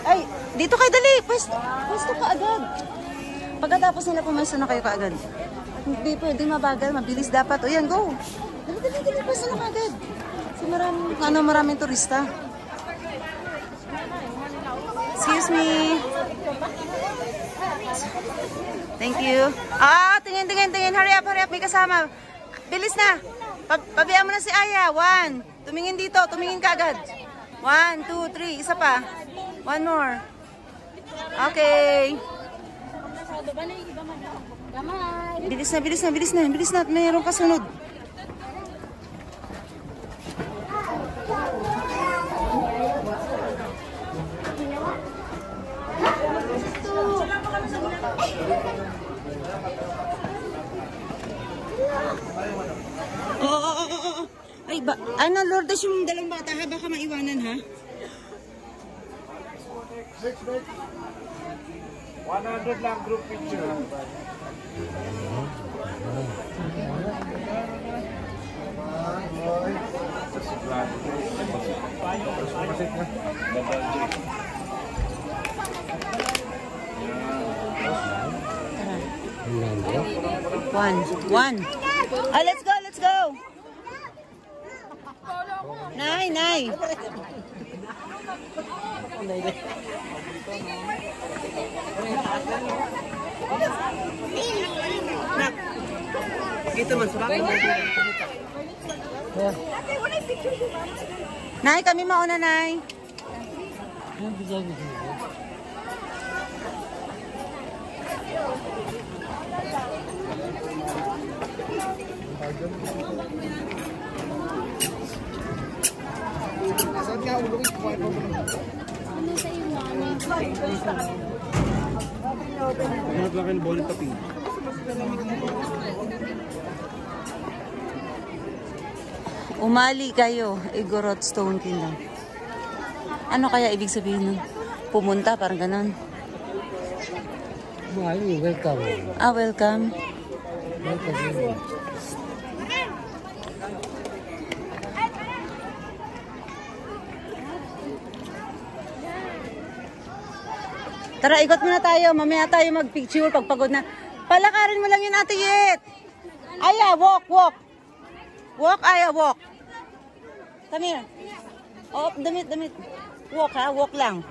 Ay, dito kayo dali. Pwesto ka agad. Pagkatapos nila pumesto na kayo kaagad. Hindi pwede mabagal, mabilis dapat. O yan, go. Dali, pwesto na kaagad. Kasi maraming turista. Excuse me. Thank you. Tingin. Hurry up. May kasama. Bilis na. Pabayaan mo na si Aya. 1. Tumingin dito. Tumingin ka agad. 1, 2, 3. Isa pa. 1 more. Okay. Bilis na. Mayroong kasunod. Ay, ano, Lourdes, yung dalawang bata ha? Baka maiwanan ha? 100 lang group picture. One. Let's go. Nay. Gitu man sa bahay. Nay, kami mauna, Nay. Saan nga ulo ko kuha ko? Ano sa iyo, mami? Naglakan ball tapi. Umali kayo, Igorot Stone Kingdom. Ano kaya ibig sabihin nun? Pumunta, parang ganon. Welcome. Welcome. Tara, ikot muna tayo. Mamaya tayo mag-picture pag pagod na. Palakarin mo lang yun, Ate Yet. Aya, walk. Walk, Aya, walk. Come here. Oh, damit. Walk ha, walk lang.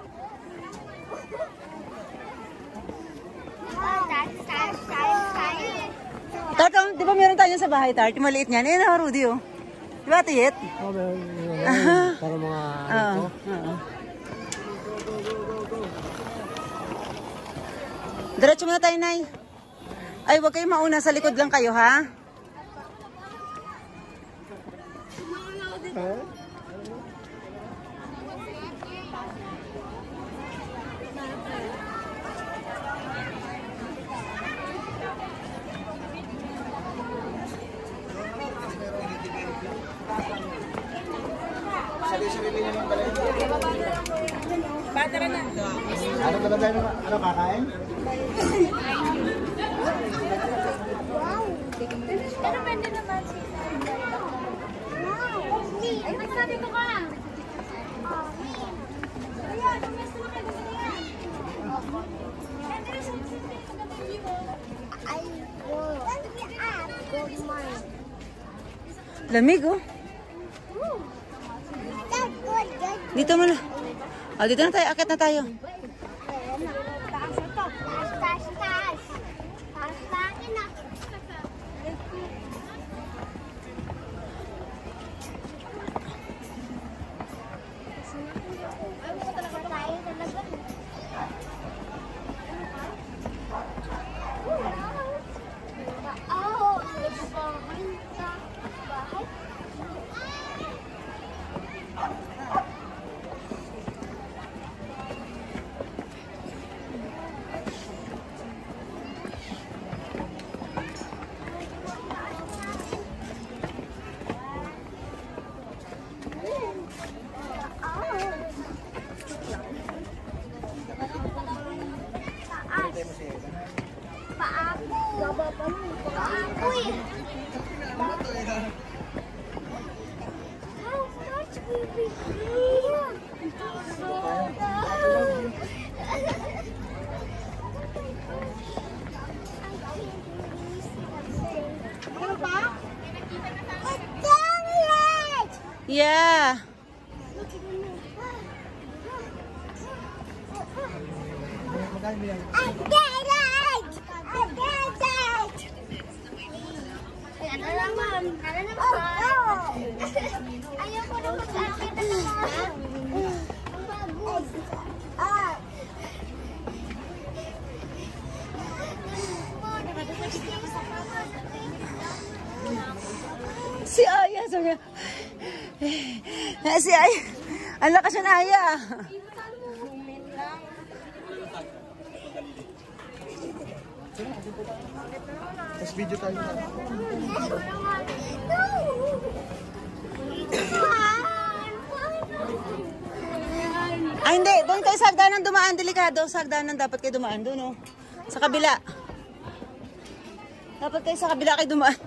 Tartong, di ba meron tayo sa bahay, Tart? Yung maliit niyan. Eh, na, Rudy, oh. Di ba, Ate Yet? Para mga ito. Diretso muna tayo, Nay. Ay, huwag kayo mauna. Sa likod lang kayo, ha? Sarili niya ng balay. Bata ka na. Ano talaga yung kakain? Wow! Pero pwede naman sila. Wow! Ay, magsabi ko ka! Ayan, lumesto na kayo na yan. I will go mine. Lamig, oh. Dito muna. Dito na tayo. Akit na tayo. How much will we Yeah. Ayoko na mag-akit na naman. Bagus. Si Aya, sabi niya. Si Aya. Ang lakas siya na Aya. Tapos video tayo. Ay, hindi. Doon kayo sa hagdanan dumaan. Delikado. Sa hagdanan dapat kayo dumaan. Doon, oh. Sa kabila. Dapat kayo sa kabila kayo dumaan.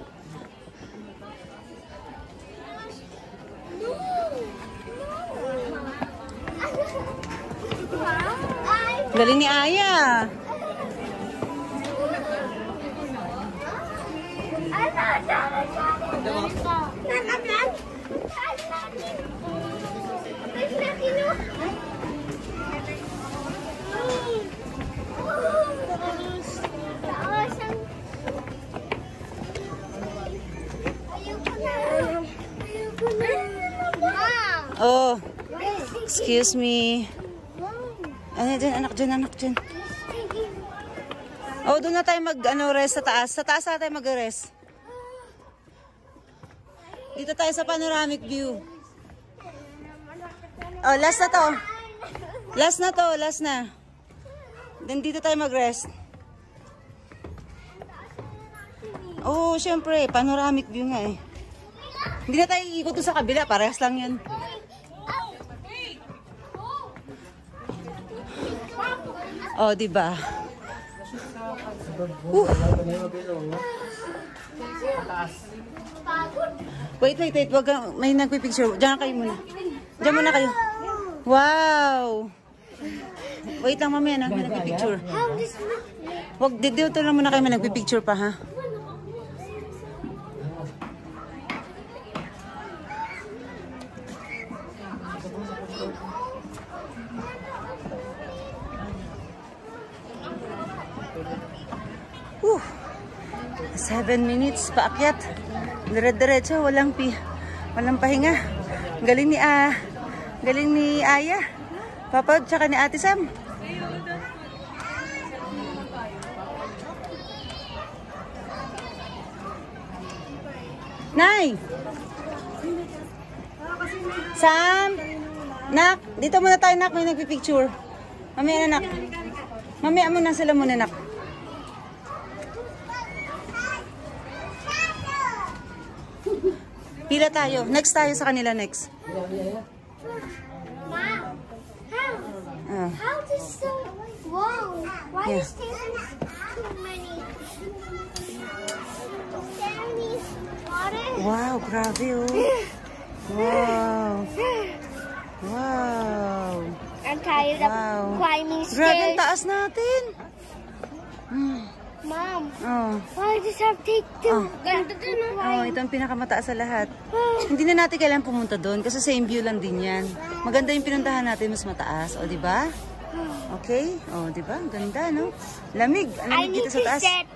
Galing ni Aya. Oh, excuse me. Ano dyan, anak dyan, anak dyan. Oh, doon na tayo rest sa taas. Sa taas na tayo mag-rest. Dito tayo sa panoramic view. Oh, last na to. Last na to, last na. Then dito tayo mag-rest. Oh, syempre, panoramic view nga eh. Hindi na tayo ikot doon sa kabila, parehas lang yan. Oh, di ba? Wait. Wag kang, may nagpipicture. Diyan kayo muna. Diyan muna kayo. Wow! Wait lang, mamaya na. May nagpipicture. Wag, dito lang muna kayo. May nagpipicture pa, ha? Whew. 7 minutes paakyat. Dire-diretso, walang pahinga. Galing ni Aya. Papa tsaka ni Ate Sam. Nay. Sam. Nak, dito muna tayo, nak, may nagpi-picture. Mamaya na, nak. Mamaya muna sila muna, nak. Pila tayo. Next tayo sa kanila, next. How does so long? Why is there too many? Is water? Wow, grabe oh. Wow. Wow. I'm tired of climbing Grabe ang stairs. taas natin. Mom, Oh. why does that take two? Ganda din Oh, ito ang pinakamataas sa lahat. Hindi na natin kailangan pumunta doon kasi same view lang din yan. Maganda yung pinuntahan natin, mas mataas. O, di ba? Okay? O, di ba? Ganda, no? Lamig. I Lamig need dito to sa taas. sit.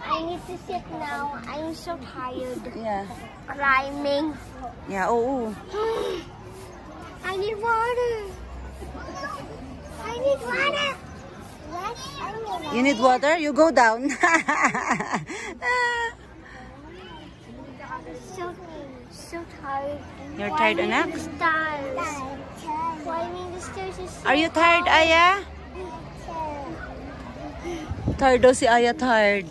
I need to sit now. I'm so tired. Yeah. Climbing. Yeah, oo. I need water. I need water. Yes, I need water. You need water? You go down. So tired. You're tired, anak? The stairs. Climbing the stairs is so Are you tired, Aya? Tired daw si Aya, tired.